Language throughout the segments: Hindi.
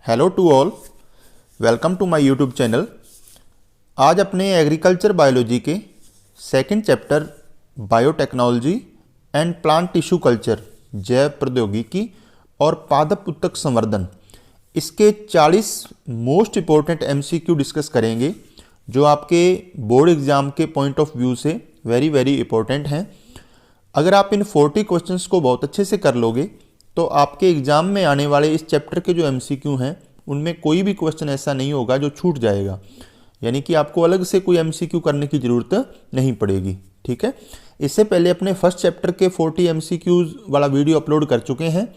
Hello to all, welcome to my YouTube channel. आज अपने एग्रीकल्चर बायोलॉजी के second chapter biotechnology and plant tissue culture जैव प्रौद्योगिकी और पादप उत्तक संवर्धन इसके 40 मोस्ट इम्पोर्टेंट एमसीक्यू डिस्कस करेंगे जो आपके बोर्ड एग्ज़ाम के पॉइंट ऑफ व्यू से वेरी इंपॉर्टेंट हैं। अगर आप इन 40 क्वेश्चंस को बहुत अच्छे से कर लोगे तो आपके एग्ज़ाम में आने वाले इस चैप्टर के जो एमसीक्यू हैं उनमें कोई भी क्वेश्चन ऐसा नहीं होगा जो छूट जाएगा, यानी कि आपको अलग से कोई एमसीक्यू करने की ज़रूरत नहीं पड़ेगी। ठीक है, इससे पहले अपने फर्स्ट चैप्टर के 40 एमसीक्यूज़ वाला वीडियो अपलोड कर चुके हैं।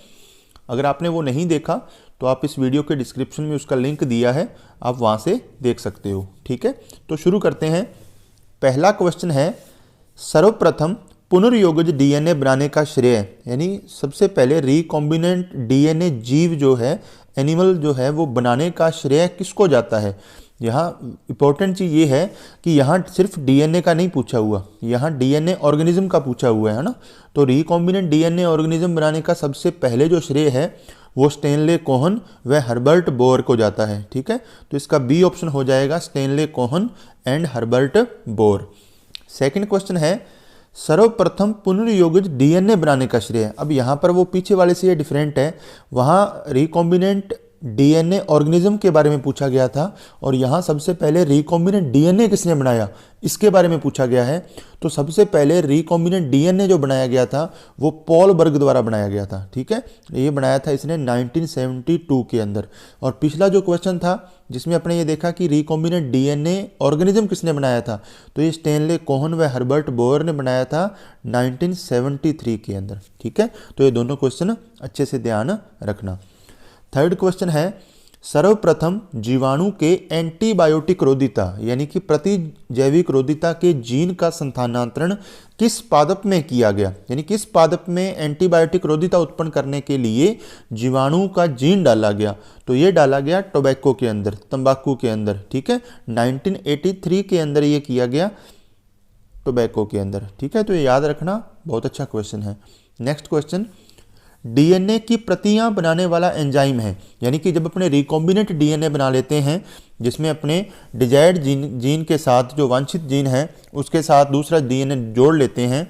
अगर आपने वो नहीं देखा तो आप इस वीडियो के डिस्क्रिप्शन में उसका लिंक दिया है, आप वहाँ से देख सकते हो। ठीक है, तो शुरू करते हैं। पहला क्वेश्चन है, सर्वप्रथम पुनर्योगज डीएनए बनाने का श्रेय, यानी सबसे पहले रिकॉम्बिनेंट डीएनए जीव जो है, एनिमल जो है, वो बनाने का श्रेय किसको जाता है। यहाँ इंपॉर्टेंट चीज़ ये है कि यहाँ सिर्फ डीएनए का नहीं पूछा हुआ, यहाँ डीएनए ऑर्गेनिज्म का पूछा हुआ है ना। तो रिकॉम्बिनेंट डीएनए ऑर्गेनिज्म बनाने का सबसे पहले जो श्रेय है वो स्टेनले कोहन व हर्बर्ट बोर को जाता है। ठीक है, तो इसका बी ऑप्शन हो जाएगा, Stanley Cohen and Herbert Boyer. Second question है, सर्वप्रथम पुनर्योगित डीएनए बनाने का श्रेय। अब यहाँ पर वो पीछे वाले से ये डिफरेंट है, वहाँ रिकॉम्बिनेंट डीएनए ऑर्गेनिज्म के बारे में पूछा गया था और यहाँ सबसे पहले रिकॉम्बिनेंट डीएनए किसने बनाया इसके बारे में पूछा गया है। तो सबसे पहले रिकॉम्बिनेंट डीएनए जो बनाया गया था वो पॉल बर्ग द्वारा बनाया गया था। ठीक है, ये बनाया था इसने 1972 के अंदर। और पिछला जो क्वेश्चन था जिसमें अपने ये देखा कि रिकॉम्बिनेंट डीएनए ऑर्गेनिज्म किसने बनाया था, तो ये स्टेनले कोहन व हर्बर्ट बोर ने बनाया था 1973 के अंदर। ठीक है, तो ये दोनों क्वेश्चन अच्छे से ध्यान रखना। थर्ड क्वेश्चन है, सर्वप्रथम जीवाणु के एंटीबायोटिक रोधिता यानी कि प्रतिजैविक रोधिता के जीन का संस्थानांतरण किस पादप में किया गया, यानी किस पादप में एंटीबायोटिक रोधिता उत्पन्न करने के लिए जीवाणु का जीन डाला गया। तो ये डाला गया टोबैको के अंदर, तंबाकू के अंदर। ठीक है, 1983 के अंदर ये किया गया टोबैको के अंदर। ठीक है, तो ये याद रखना, बहुत अच्छा क्वेश्चन है। नेक्स्ट क्वेश्चन, डीएनए की प्रतियां बनाने वाला एंजाइम है, यानी कि जब अपने रिकॉम्बिनेंट डीएनए बना लेते हैं जिसमें अपने डिजायर्ड जीन के साथ जो वांछित जीन है उसके साथ दूसरा डीएनए जोड़ लेते हैं,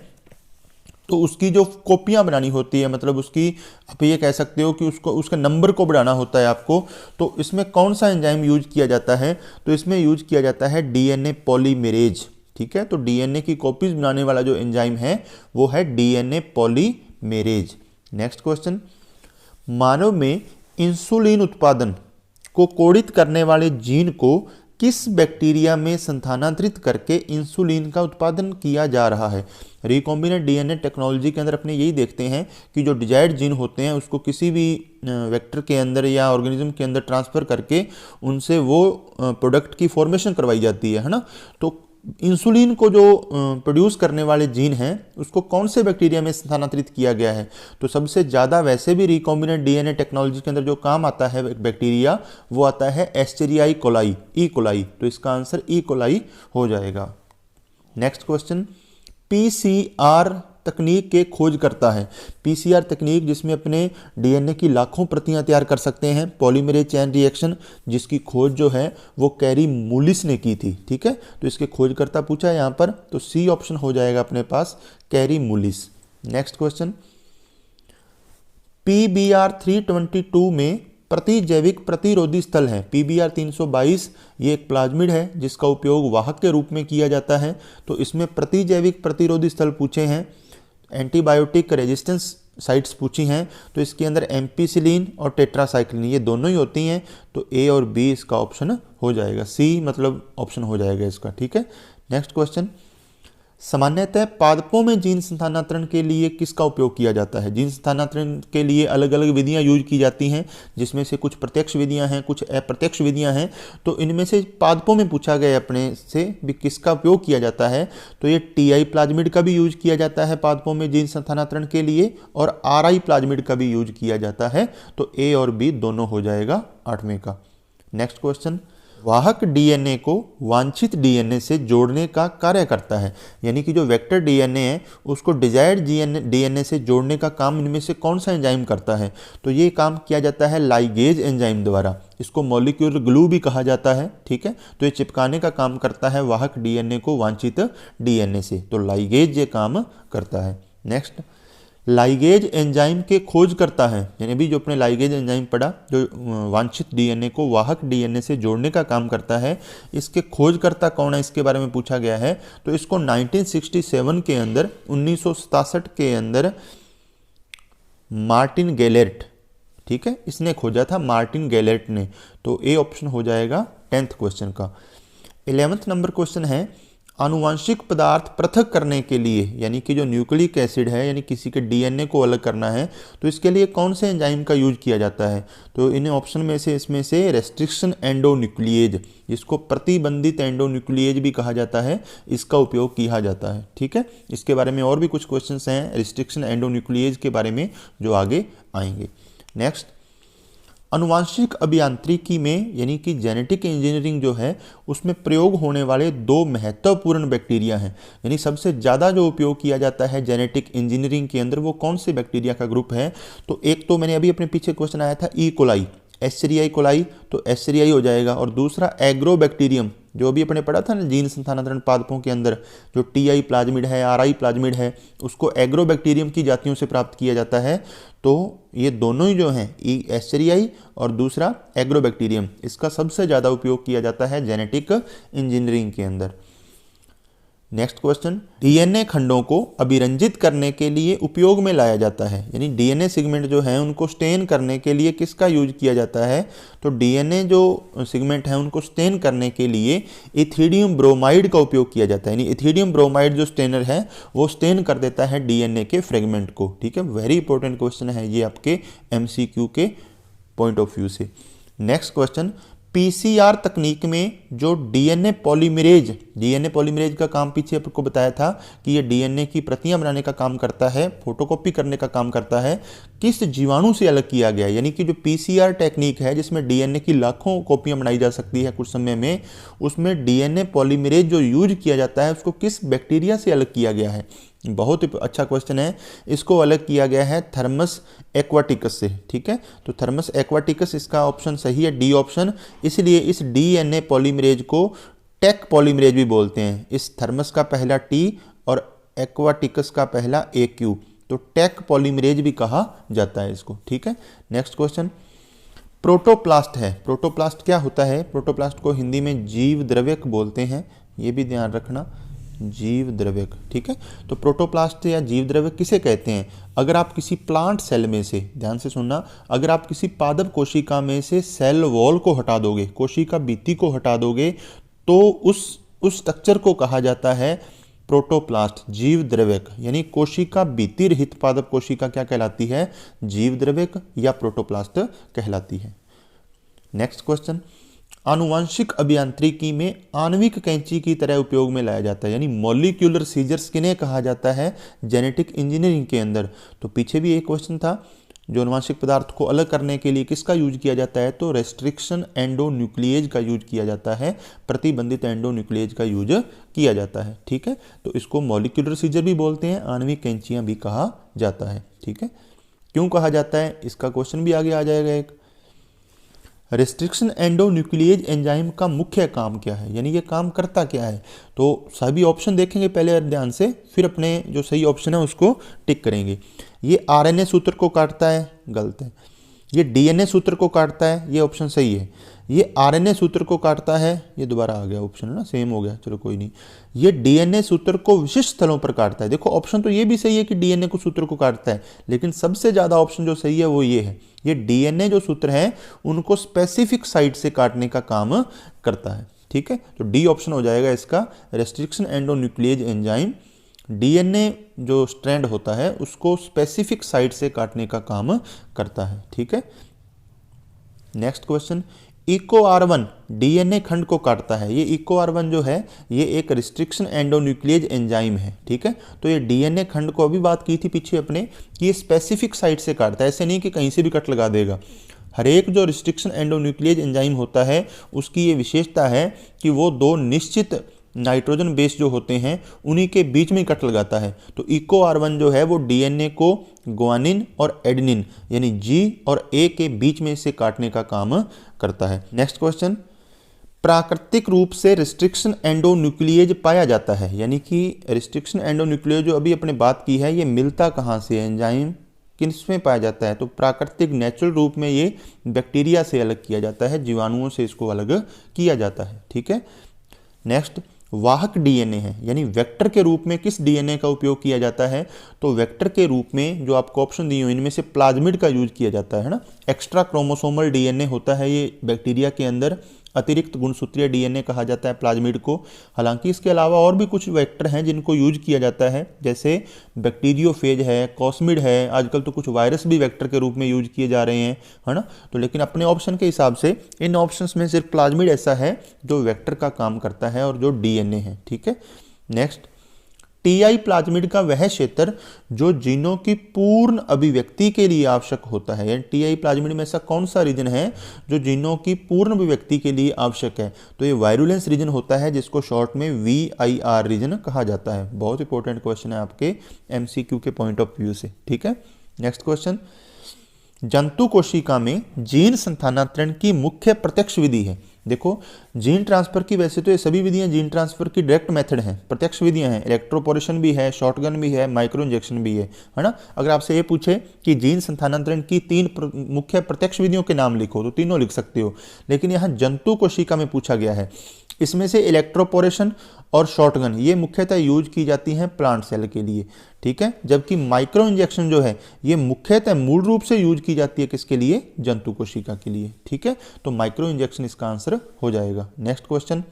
तो उसकी जो कॉपियां बनानी होती है, मतलब उसकी आप ये कह सकते हो कि उसको उसके नंबर को बढ़ाना होता है आपको। तो इसमें कौन सा एंजाइम यूज किया जाता है, तो इसमें यूज किया जाता है डीएनए पॉलीमेरेज। ठीक है, तो डीएनए की कॉपीज बनाने वाला जो एंजाइम है वो है डीएनए पॉलीमेरेज। नेक्स्ट क्वेश्चन, मानव में इंसुलिन उत्पादन को कोडित करने वाले जीन को किस बैक्टीरिया में स्थानांतरित करके इंसुलिन का उत्पादन किया जा रहा है। रिकॉम्बिनेंट डीएनए टेक्नोलॉजी के अंदर अपने यही देखते हैं कि जो डिजायर्ड जीन होते हैं उसको किसी भी वेक्टर के अंदर या ऑर्गेनिज्म के अंदर ट्रांसफर करके उनसे वो प्रोडक्ट की फॉर्मेशन करवाई जाती है ना। तो इंसुलिन को जो प्रोड्यूस करने वाले जीन हैं उसको कौन से बैक्टीरिया में स्थानांतरित किया गया है, तो सबसे ज़्यादा वैसे भी रिकॉम्बिनेंट डीएनए टेक्नोलॉजी के अंदर जो काम आता है बैक्टीरिया वो आता है एस्चेरियाई कोलाई, ई कोलाई। तो इसका आंसर ई कोलाई हो जाएगा। नेक्स्ट क्वेश्चन, पीसीआर तकनीक के खोज करता है। पीसीआर तकनीक जिसमें अपने डीएनए की लाखों प्रतियां तैयार कर सकते हैं, पॉलीमरेज चेन रिएक्शन, जिसकी खोज जो है वो कैरी मूलिस ने की थी। ठीक है, तो इसके खोजकर्ता पूछा है यहाँ पर, तो सी ऑप्शन हो जाएगा अपने पास, कैरी मूलिस। नेक्स्ट क्वेश्चन, पीबीआर 322 में प्रतिजैविक प्रतिरोधी स्थल है। पीबीआर 322 ये एक प्लाज्मिड है जिसका उपयोग वाहक के रूप में किया जाता है। तो इसमें प्रतिजैविक प्रतिरोधी स्थल पूछे हैं, एंटीबायोटिक रेजिस्टेंस साइट्स पूछी हैं, तो इसके अंदर एम्पीसिलिन और टेट्रासाइक्लिन ये दोनों ही होती हैं। तो ए और बी इसका ऑप्शन हो जाएगा, सी मतलब ऑप्शन हो जाएगा इसका। ठीक है, नेक्स्ट क्वेश्चन, सामान्यतः पादपों में जीन स्थानांतरण के लिए किसका उपयोग किया जाता है। जीन स्थानांतरण के लिए अलग अलग विधियां यूज की जाती हैं, जिसमें से कुछ प्रत्यक्ष विधियां हैं, कुछ अप्रत्यक्ष विधियां हैं। तो इनमें से पादपों में पूछा गया अपने से भी किसका उपयोग किया जाता है, तो ये टीआई प्लाज्मिड का भी यूज किया जाता है पादपों में जीन स्थानांतरण के लिए, और आरआई प्लाज्मिड का भी यूज किया जाता है। तो ए और बी दोनों हो जाएगा 8वें का। नेक्स्ट क्वेश्चन, वाहक डीएनए को वांछित डीएनए से जोड़ने का कार्य करता है, यानी कि जो वेक्टर डीएनए है उसको डिजायर्ड डीएनए से जोड़ने का काम इनमें से कौन सा एंजाइम करता है? तो ये काम किया जाता है लाइगेज एंजाइम द्वारा। इसको मॉलिक्यूलर ग्लू भी कहा जाता है, ठीक है। तो ये चिपकाने का काम करता है वाहक डीएनए को वांछित डीएनए से, तो लाइगेज ये काम करता है। नेक्स्ट, लाइगेज एंजाइम के खोज करता है, यानी अभी जो अपने लाइगेज एंजाइम पढ़ा जो वांछित डीएनए को वाहक डीएनए से जोड़ने का काम करता है, इसके खोजकर्ता कौन है इसके बारे में पूछा गया है। तो इसको 1967 के अंदर 1967 के अंदर मार्टिन गैलेर्ट, ठीक है, इसने खोजा था, मार्टिन गैलेर्ट ने। तो ए ऑप्शन हो जाएगा 10th क्वेश्चन का। 11th नंबर क्वेश्चन है, आनुवांशिक पदार्थ पृथक करने के लिए, यानी कि जो न्यूक्लिक एसिड है यानी किसी के डीएनए को अलग करना है, तो इसके लिए कौन से एंजाइम का यूज किया जाता है? तो इन ऑप्शन में से इसमें से रेस्ट्रिक्शन एंडोन्यूक्लिएज, जिसको प्रतिबंधित एंडोन्यूक्लिएज भी कहा जाता है, इसका उपयोग किया जाता है, ठीक है। इसके बारे में और भी कुछ क्वेश्चंस हैं रेस्ट्रिक्शन एंडोन्यूक्लिएज के बारे में जो आगे आएंगे। नेक्स्ट, अनुवांशिक अभियांत्रिकी में यानी कि जेनेटिक इंजीनियरिंग जो है उसमें प्रयोग होने वाले दो महत्वपूर्ण बैक्टीरिया हैं, यानी सबसे ज़्यादा जो उपयोग किया जाता है जेनेटिक इंजीनियरिंग के अंदर वो कौन से बैक्टीरिया का ग्रुप है? तो एक तो मैंने अभी अपने पीछे क्वेश्चन आया था ई कोलाई, एस्चेरियाई कोलाई, तो एस्चेरियाई हो जाएगा। और दूसरा एग्रोबैक्टीरियम, जो अभी अपने पढ़ा था ना जीन संस्थानांतरण पादपों के अंदर, जो टीआई प्लाज्मिड है, आरआई प्लाज्मिड है, उसको एग्रोबैक्टीरियम की जातियों से प्राप्त किया जाता है। तो ये दोनों ही जो हैं, एस्चेरियाई और दूसरा एग्रोबैक्टीरियम, इसका सबसे ज़्यादा उपयोग किया जाता है जेनेटिक इंजीनियरिंग के अंदर। नेक्स्ट क्वेश्चन, डीएनए खंडों को अभिरंजित करने के लिए उपयोग में लाया जाता है, यानी डीएनए सेगमेंट जो है उनको स्टेन करने के लिए किसका यूज किया जाता है? तो डीएनए जो सेगमेंट है उनको स्टेन करने के लिए इथिडियम ब्रोमाइड का उपयोग किया जाता है, यानी इथिडियम ब्रोमाइड जो स्टेनर है वो स्टेन कर देता है डीएनए के फ्रेगमेंट को, ठीक है। वेरी इंपॉर्टेंट क्वेश्चन है ये आपके एमसीक्यू के पॉइंट ऑफ व्यू से। नेक्स्ट क्वेश्चन, पीसीआर तकनीक में जो डीएनए पॉलीमरेज का काम पीछे आपको बताया था कि ये डीएनए की प्रतियां बनाने का काम करता है, फोटोकॉपी करने का काम करता है, किस जीवाणु से अलग किया गया है? यानी कि जो पीसीआर टेक्निक है जिसमें डीएनए की लाखों कॉपियां बनाई जा सकती है कुछ समय में, उसमें डीएनए पॉलीमरेज जो यूज किया जाता है उसको किस बैक्टीरिया से अलग किया गया है? बहुत ही अच्छा क्वेश्चन है। इसको अलग किया गया है थर्मस एक्वाटिकस से, ठीक है। तो थर्मस एक्वाटिकस इसका ऑप्शन सही है, डी ऑप्शन। इसलिए इस डीएनए पॉलीमरेज को टेक पॉलीमरेज भी बोलते हैं। इस थर्मस का पहला टी और एक्वाटिकस का पहला एक्यू, तो टेक पॉलीमरेज भी कहा जाता है इसको, ठीक है। नेक्स्ट क्वेश्चन, प्रोटोप्लास्ट है। प्रोटोप्लास्ट क्या होता है? प्रोटोप्लास्ट को हिंदी में जीव द्रव्यक बोलते हैं, ये भी ध्यान रखना, जीव द्रव्यक, ठीक है। तो प्रोटोप्लास्ट या जीव द्रव्यक किसे कहते हैं? अगर आप किसी प्लांट सेल में से, ध्यान से सुनना, अगर आप किसी पादप कोशिका में से सेल वॉल को हटा दोगे, कोशिका भित्ति को हटा दोगे, तो उस स्ट्रक्चर को कहा जाता है प्रोटोप्लास्ट, जीव द्रव्यक। यानी कोशिका भित्ति रहित पादप कोशिका क्या कहलाती है? जीव द्रव्यक या प्रोटोप्लास्ट कहलाती है। नेक्स्ट क्वेश्चन, आनुवांशिक अभियांत्रिकी में आणविक कैंची की तरह उपयोग में लाया जाता है, यानी मॉलिक्यूलर सीजर्स किन्हें कहा जाता है जेनेटिक इंजीनियरिंग के अंदर? तो पीछे भी एक क्वेश्चन था, जो आनुवांशिक पदार्थ को अलग करने के लिए किसका यूज किया जाता है? तो रेस्ट्रिक्शन एंडोन्यूक्लिएज का यूज किया जाता है, प्रतिबंधित एंडोन्यूक्लिएज का यूज किया जाता है, ठीक है। तो इसको मॉलिक्यूलर सीजर भी बोलते हैं, आणविक कैंचियां भी कहा जाता है, ठीक है। क्यों कहा जाता है इसका क्वेश्चन भी आगे आ जाएगा एक। रेस्ट्रिक्शन एंडोन्यूक्लिएज एंजाइम का मुख्य काम क्या है, यानी ये काम करता क्या है? तो सभी ऑप्शन देखेंगे पहले ध्यान से, फिर अपने जो सही ऑप्शन है उसको टिक करेंगे। ये आरएनए सूत्र को काटता है, गलत है। ये डीएनए सूत्र को काटता है, ये ऑप्शन सही है। ये आरएनए सूत्र को काटता है, ये दोबारा आ गया ऑप्शन है ना, सेम हो गया, चलो कोई नहीं। ये डीएनए सूत्र को विशिष्ट स्थलों पर काटता है। देखो ऑप्शन तो ये भी सही है कि डीएनए को सूत्र को काटता है, लेकिन सबसे ज्यादा ऑप्शन जो सही है वो ये है, ये डीएनए जो सूत्र है उनको स्पेसिफिक साइट से काटने का काम करता है, ठीक है। तो डी ऑप्शन हो जाएगा इसका, रेस्ट्रिक्शन एंडोन्यूक्लिएज एंजाइम डीएनए जो स्ट्रैंड होता है उसको स्पेसिफिक साइट से काटने का काम करता है, ठीक है। नेक्स्ट क्वेश्चन, इकोआर1 डीएनए खंड को काटता है। ये इकोआर1 जो है ये एक रिस्ट्रिक्शन एंडोन्यूक्लिएज एंजाइम है, ठीक है। तो ये डीएनए खंड को अभी बात की थी पीछे अपने कि ये स्पेसिफिक साइट से काटता है, ऐसे नहीं कि कहीं से भी कट लगा देगा। हर एक जो रिस्ट्रिक्शन एंडोन्यूक्लियेज एंजाइम होता है उसकी ये विशेषता है कि वो दो निश्चित नाइट्रोजन बेस जो होते हैं उन्हीं के बीच में कट लगाता है। तो इको R1 जो है वो डीएनए को ग्वानिन और एडेनिन यानी G और A के बीच में से काटने का काम करता है। नेक्स्ट क्वेश्चन, प्राकृतिक रूप से रिस्ट्रिक्शन एंडोन्यूक्लियेज पाया जाता है, यानी कि रिस्ट्रिक्शन एंडोन्यूक्लियेज जो अभी अपने बात की है ये मिलता कहाँ से है, एंजाइम किसमें पाया जाता है? तो प्राकृतिक नेचुरल रूप में ये बैक्टीरिया से अलग किया जाता है, जीवाणुओं से इसको अलग किया जाता है। ठीक है। नेक्स्ट, वाहक डीएनए है, यानी वेक्टर के रूप में किस डीएनए का उपयोग किया जाता है? तो वेक्टर के रूप में जो आपको ऑप्शन दिए हुए इनमें से प्लाज्मिड का यूज किया जाता है ना। एक्स्ट्रा क्रोमोसोमल डीएनए होता है ये बैक्टीरिया के अंदर, अतिरिक्त गुणसूत्रीय डीएनए कहा जाता है प्लाज्मिड को। हालांकि इसके अलावा और भी कुछ वेक्टर हैं जिनको यूज किया जाता है, जैसे बैक्टीरियोफेज है, कॉस्मिड है, आजकल तो कुछ वायरस भी वेक्टर के रूप में यूज किए जा रहे हैं, है ना। तो लेकिन अपने ऑप्शन के हिसाब से इन ऑप्शंस में सिर्फ प्लाज्मिड ऐसा है जो वेक्टर का काम करता है और जो डीएनए है। ठीक है। नेक्स्ट, टीआई प्लाज्मिड का वह क्षेत्र जो जीनों की पूर्ण अभिव्यक्ति के लिए आवश्यक होता है, यानी टीआई प्लाज्मिड में ऐसा कौन सा रीजन है जो जीनों की पूर्ण अभिव्यक्ति के लिए आवश्यक है? तो ये वायरुलेंस रीजन होता है, जिसको शॉर्ट में VIR रीजन कहा जाता है। बहुत इंपॉर्टेंट क्वेश्चन है आपके MCQ के पॉइंट ऑफ व्यू से। ठीक है। नेक्स्ट क्वेश्चन, जंतु कोशिका में जीन स्थानांतरण की मुख्य प्रत्यक्ष विधि है। देखो, जीन ट्रांसफर की वैसे तो ये सभी विधियां जीन ट्रांसफर की डायरेक्ट मेथड हैं, प्रत्यक्ष विधियां हैं। इलेक्ट्रोपोरेशन भी है, शॉटगन भी है, माइक्रो इंजेक्शन भी है ना। अगर आपसे ये पूछे कि जीन स्थानांतरण की 3 मुख्य प्रत्यक्ष विधियों के नाम लिखो तो तीनों लिख सकते हो, लेकिन यहाँ जंतु कोशिका में पूछा गया है। इसमें से इलेक्ट्रोपोरेशन और शॉटगन ये मुख्यतः यूज की जाती हैं प्लांट सेल के लिए। ठीक है। जबकि माइक्रो इंजेक्शन जो है ये मुख्यतः मूल रूप से यूज की जाती है किसके लिए? जंतु कोशिका के लिए। ठीक है। तो माइक्रो इंजेक्शन इसका आंसर हो जाएगा। नेक्स्ट क्वेश्चन,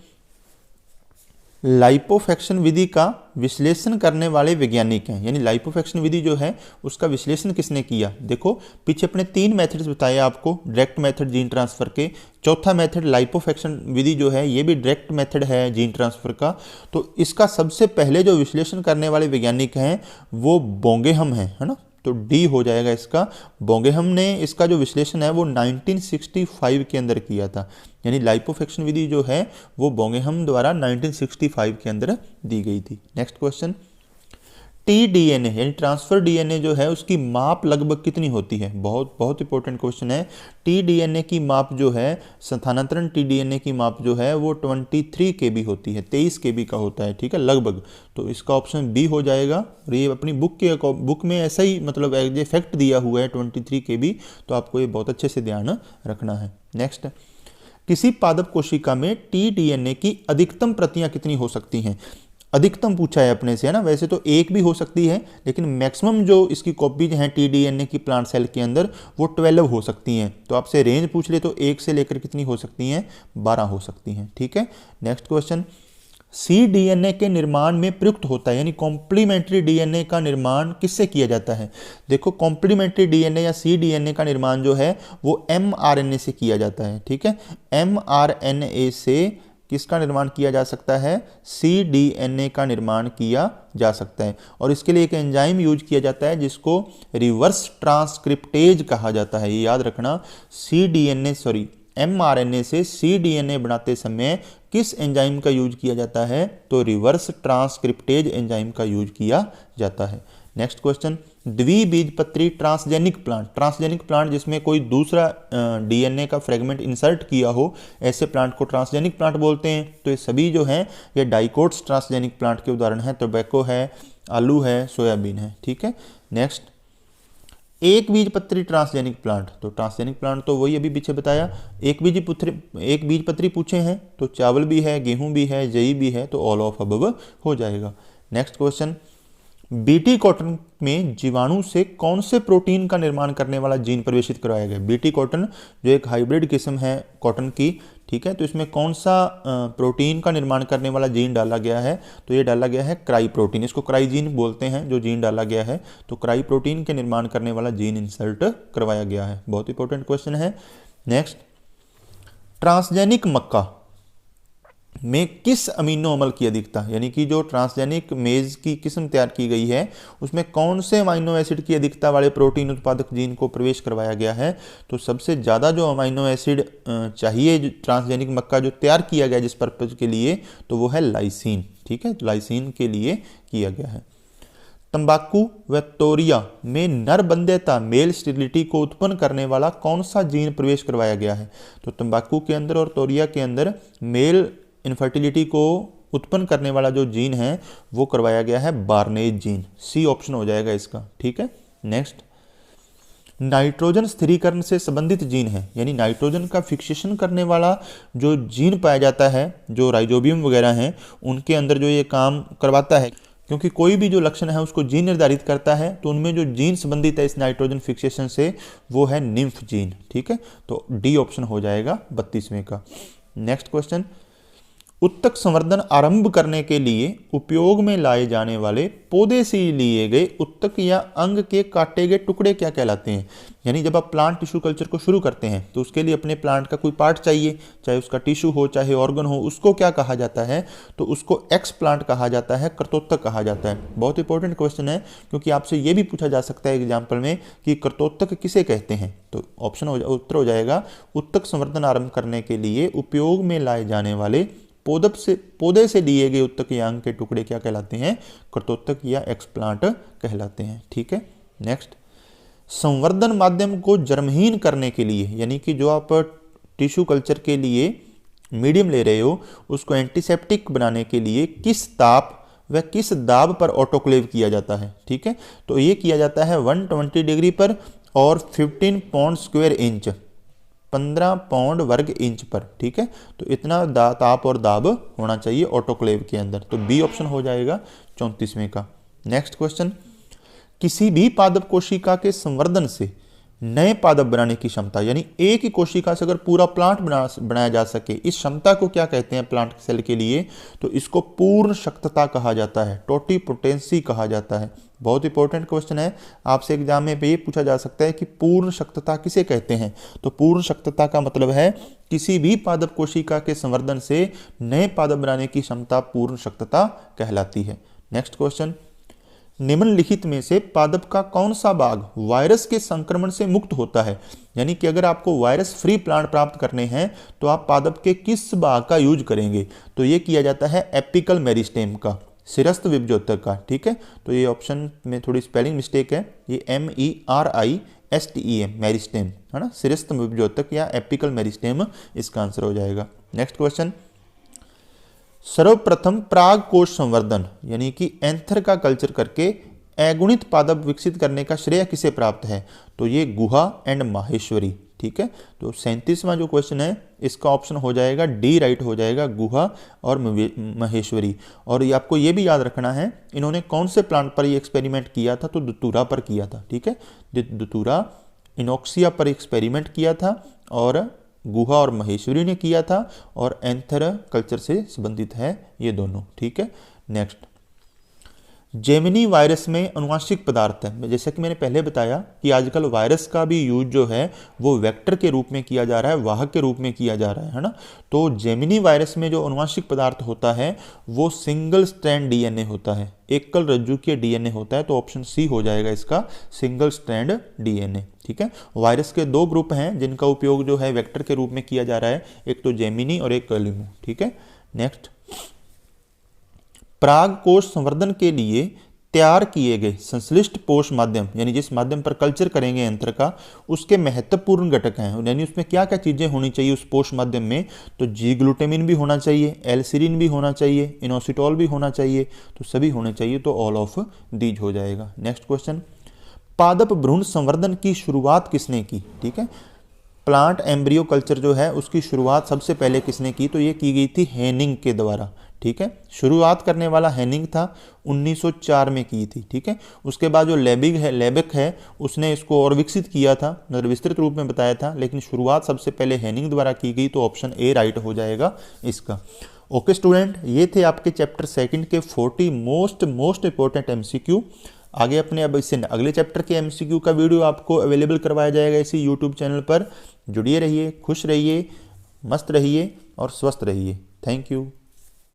लाइपोफेक्शन विधि का विश्लेषण करने वाले वैज्ञानिक हैं, यानी लाइपोफेक्शन विधि जो है उसका विश्लेषण किसने किया? देखो, पीछे अपने 3 मेथड्स बताए आपको, डायरेक्ट मेथड जीन ट्रांसफर के, चौथा मेथड लाइपोफेक्शन विधि जो है ये भी डायरेक्ट मेथड है जीन ट्रांसफर का। तो इसका सबसे पहले जो विश्लेषण करने वाले वैज्ञानिक हैं वो बोंगेहम है ना। तो डी हो जाएगा इसका। बोंगेहम ने इसका जो विश्लेषण है वो 1965 के अंदर किया था, यानी लाइपोफेक्शन विधि जो है वो बोंगेहम द्वारा 1965 के अंदर दी गई थी। नेक्स्ट क्वेश्चन, टीडीएनए यानी ट्रांसफर डीएनए जो है उसकी माप लगभग कितनी होती है? बहुत बहुत इंपॉर्टेंट क्वेश्चन है। टीडीएनए की माप जो है, स्थानांतरण टीडीएनए की माप जो है वो 23 kb होती है, 23 kb का होता है। ठीक है, लगभग। तो इसका ऑप्शन बी हो जाएगा। और ये अपनी बुक में ऐसा ही मतलब ये फैक्ट दिया हुआ है 23 kb, तो आपको ये बहुत अच्छे से ध्यान रखना है। नेक्स्ट, किसी पादप कोशिका में टीडीएनए की अधिकतम प्रतियां कितनी हो सकती हैं? अधिकतम पूछा है अपने से, है ना। वैसे तो एक भी हो सकती है, लेकिन मैक्सिमम जो इसकी कॉपीज हैं टीडीएनए की प्लांट सेल के अंदर वो 12 हो सकती हैं। तो आपसे रेंज पूछ ले तो 1 से लेकर कितनी हो सकती हैं? 12 हो सकती हैं। ठीक है। नेक्स्ट क्वेश्चन, cDNA के निर्माण में प्रयुक्त होता है, यानी कॉम्प्लीमेंट्री डीएनए का निर्माण किससे किया जाता है? देखो, कॉम्प्लीमेंट्री डीएनए या cDNA का निर्माण जो है वो mRNA से किया जाता है। ठीक है, mRNA से किसका निर्माण किया जा सकता है? cDNA का निर्माण किया जा सकता है। और इसके लिए एक एंजाइम यूज किया जाता है जिसको रिवर्स ट्रांसक्रिप्टेज कहा जाता है। ये याद रखना, mRNA से cDNA बनाते समय किस एंजाइम का यूज किया जाता है? तो रिवर्स ट्रांसक्रिप्टेज एंजाइम का यूज किया जाता है। नेक्स्ट क्वेश्चन, द्विबीजपत्री ट्रांसजेनिक प्लांट जिसमें कोई दूसरा डीएनए का फ्रेगमेंट इंसर्ट किया हो, ऐसे प्लांट को ट्रांसजेनिक प्लांट बोलते हैं। तो ये सभी जो हैं ये डाइकोट्स ट्रांसजेनिक प्लांट के उदाहरण हैं। टोबैको है, आलू है, सोयाबीन है। ठीक है। नेक्स्ट, एक बीजपत्री ट्रांसजेनिक प्लांट, तो ट्रांसजेनिक प्लांट तो वही अभी पीछे बताया। एक बीजपत्री पूछे हैं तो चावल भी है, गेहूं भी है, जई भी है, तो ऑल ऑफ अबव हो जाएगा। नेक्स्ट क्वेश्चन, बीटी कॉटन में जीवाणु से कौन से प्रोटीन का निर्माण करने वाला जीन प्रवेशित करवाया गया? बीटी कॉटन जो एक हाइब्रिड किस्म है कॉटन की, ठीक है, तो इसमें कौन सा प्रोटीन का निर्माण करने वाला जीन डाला गया है? तो ये डाला गया है क्राई प्रोटीन, इसको क्राई जीन बोलते हैं जो जीन डाला गया है। तो क्राई प्रोटीन के निर्माण करने वाला जीन इंसर्ट करवाया गया है। बहुत इंपॉर्टेंट क्वेश्चन है। नेक्स्ट, ट्रांसजेनिक मक्का में किस अमीनो अम्ल की अधिकता, यानी कि जो ट्रांसजेनिक मेज की किस्म तैयार की गई है उसमें कौन से अमीनो एसिड की अधिकता वाले प्रोटीन उत्पादक जीन को प्रवेश करवाया गया है। तो सबसे ज़्यादा जो अमीनो एसिड चाहिए जो ट्रांसजेनिक मक्का जो तैयार किया गया जिस पर्पज़ के लिए, तो वो है लाइसीन। ठीक है, लाइसीन के लिए किया गया है। तंबाकू व तोरिया में नर बंध्यता मेल स्टेरिलिटी को उत्पन्न करने वाला कौन सा जीन प्रवेश करवाया गया है। तो तंबाकू के अंदर और तोरिया के अंदर मेल इनफर्टिलिटी को उत्पन्न करने वाला जो जीन है वो करवाया गया है बार्नेज जीन। सी ऑप्शन हो जाएगा इसका। ठीक है, नेक्स्ट, नाइट्रोजन स्थिरीकरण से संबंधित जीन है, यानी नाइट्रोजन का फिक्सेशन करने वाला जो जीन पाया जाता है जो राइजोबियम वगैरह हैं उनके अंदर जो ये काम करवाता है, क्योंकि कोई भी जो लक्षण है उसको जीन निर्धारित करता है, तो उनमें जो जीन संबंधित है इस नाइट्रोजन फिक्सेशन से वो है निम्फ जीन। ठीक है, तो डी ऑप्शन हो जाएगा 32वें का। नेक्स्ट क्वेश्चन, उत्तक संवर्धन आरंभ करने के लिए उपयोग में लाए जाने वाले पौधे से लिए गए उत्तक या अंग के काटे गए टुकड़े क्या कहलाते हैं। यानी जब आप प्लांट टिश्यू कल्चर को शुरू करते हैं तो उसके लिए अपने प्लांट का कोई पार्ट चाहिए, चाहे उसका टिश्यू हो चाहे ऑर्गन हो, उसको क्या कहा जाता है, तो उसको एक्स प्लांट कहा जाता है, कर्तोत्तक कहा जाता है। बहुत इंपॉर्टेंट क्वेश्चन है क्योंकि आपसे ये भी पूछा जा सकता है एग्जाम्पल में कि कर्तोत्तक किसे कहते हैं। तो ऑप्शन उत्तर हो जाएगा उत्तक संवर्धन आरंभ करने के लिए उपयोग में लाए जाने वाले पौधे से लिए गए उत्तक या अंग के टुकड़े क्या कहलाते हैं, कर्तोत्तक या एक्सप्लांट कहलाते हैं। ठीक है, नेक्स्ट, संवर्धन माध्यम को जर्महीन करने के लिए, यानी कि जो आप टिश्यू कल्चर के लिए मीडियम ले रहे हो उसको एंटीसेप्टिक बनाने के लिए किस ताप व किस दाब पर ऑटोक्लेव किया जाता है। ठीक है, तो ये किया जाता है 120 डिग्री पर और 15 पाउंड स्क्वायर इंच, 15 पाउंड वर्ग इंच पर। ठीक है, तो इतना ताप और दाब होना चाहिए ऑटोक्लेव के अंदर। तो बी ऑप्शन हो जाएगा 34वें का। नेक्स्ट क्वेश्चन, किसी भी पादप कोशिका के संवर्धन से नए पादप बनाने की क्षमता, यानी एक ही कोशिका से अगर पूरा प्लांट बनाया जा सके, इस क्षमता को क्या कहते हैं प्लांट सेल के लिए, तो इसको पूर्ण शक्तता कहा जाता है, टोटिपोटेंसी कहा जाता है। बहुत इंपॉर्टेंट क्वेश्चन है, आपसे एग्जाम में ये पूछा जा सकता है कि पूर्ण शक्तता किसे कहते हैं। तो पूर्ण शक्तता का मतलब है किसी भी पादप कोशिका के संवर्धन से नए पादप बनाने की क्षमता पूर्ण शक्तता कहलाती है। नेक्स्ट क्वेश्चन, निम्नलिखित में से पादप का कौन सा भाग वायरस के संक्रमण से मुक्त होता है। यानी कि अगर आपको वायरस फ्री प्लांट प्राप्त करने हैं तो आप पादप के किस भाग का यूज करेंगे, तो ये किया जाता है एपिकल मेरिस्टेम का, सिरस्थ विभजोतक का। ठीक है, तो ये ऑप्शन में थोड़ी स्पेलिंग मिस्टेक है, ये MERISTEM मेरिस्टेम है ना, सिरस्थ विभजोतक या एपिकल मेरिस्टेम इसका आंसर हो जाएगा। नेक्स्ट क्वेश्चन, सर्वप्रथम प्राग कोश संवर्धन यानी कि एंथर का कल्चर करके अगुणित पादप विकसित करने का श्रेय किसे प्राप्त है, तो ये गुहा एंड माहेश्वरी। ठीक है, तो 37वां जो क्वेश्चन है इसका ऑप्शन हो जाएगा डी राइट हो जाएगा, गुहा और महेश्वरी। और ये आपको ये भी याद रखना है इन्होंने कौन से प्लांट पर ये एक्सपेरिमेंट किया था, तो दुतूरा पर किया था। ठीक है, दुतूरा इनोक्सिया पर एक्सपेरिमेंट किया था और गुहा और महेश्वरी ने किया था, और एंथर कल्चर से संबंधित है ये दोनों। ठीक है, नेक्स्ट, जेमिनी वायरस में अनुवांशिक पदार्थ है। जैसा कि मैंने पहले बताया कि आजकल वायरस का भी यूज जो है वो वेक्टर के रूप में किया जा रहा है, वाहक के रूप में किया जा रहा है ना। तो जेमिनी वायरस में जो अनुवांशिक पदार्थ होता है वो सिंगल स्ट्रैंड डीएनए होता है, एकल रज्जु के डीएनए होता है। तो ऑप्शन सी हो जाएगा इसका, सिंगल स्ट्रैंड डीएनए। ठीक है, वायरस के दो ग्रुप हैं जिनका उपयोग जो है वेक्टर के रूप में किया जा रहा है, एक तो जेमिनी और एक कलिमू। ठीक है, नेक्स्ट, प्राग कोश संवर्धन के लिए तैयार किए गए संश्लिष्ट पोष माध्यम, यानी जिस माध्यम पर कल्चर करेंगे यंत्र का, उसके महत्वपूर्ण घटक हैं, यानी उसमें क्या क्या चीजें होनी चाहिए उस पोष माध्यम में, तो जी ग्लूटामिन भी होना चाहिए, एल्सिरिन भी होना चाहिए, इनोसिटोल भी होना चाहिए, तो सभी होने चाहिए, तो ऑल ऑफ दीज हो जाएगा। नेक्स्ट क्वेश्चन, पादप भ्रूण संवर्धन की शुरुआत किसने की। ठीक है, प्लांट एम्ब्रियो कल्चर जो है उसकी शुरुआत सबसे पहले किसने की, तो ये की गई थी हेनिंग के द्वारा। ठीक है, शुरुआत करने वाला हेनिंग था, 1904 में की थी। ठीक है, उसके बाद जो लेबेक है उसने इसको और विकसित किया था, मतलब विस्तृत रूप में बताया था, लेकिन शुरुआत सबसे पहले हेनिंग द्वारा की गई, तो ऑप्शन ए राइट हो जाएगा इसका। ओके स्टूडेंट, ये थे आपके चैप्टर 2 के 40 मोस्ट इंपॉर्टेंट एमसीक्यू। आगे अपने अब इससे अगले चैप्टर के एमसीक्यू का वीडियो आपको अवेलेबल करवाया जाएगा इसी यूट्यूब चैनल पर। जुड़िए रहिए, खुश रहिए, मस्त रहिए और स्वस्थ रहिए। Thank you.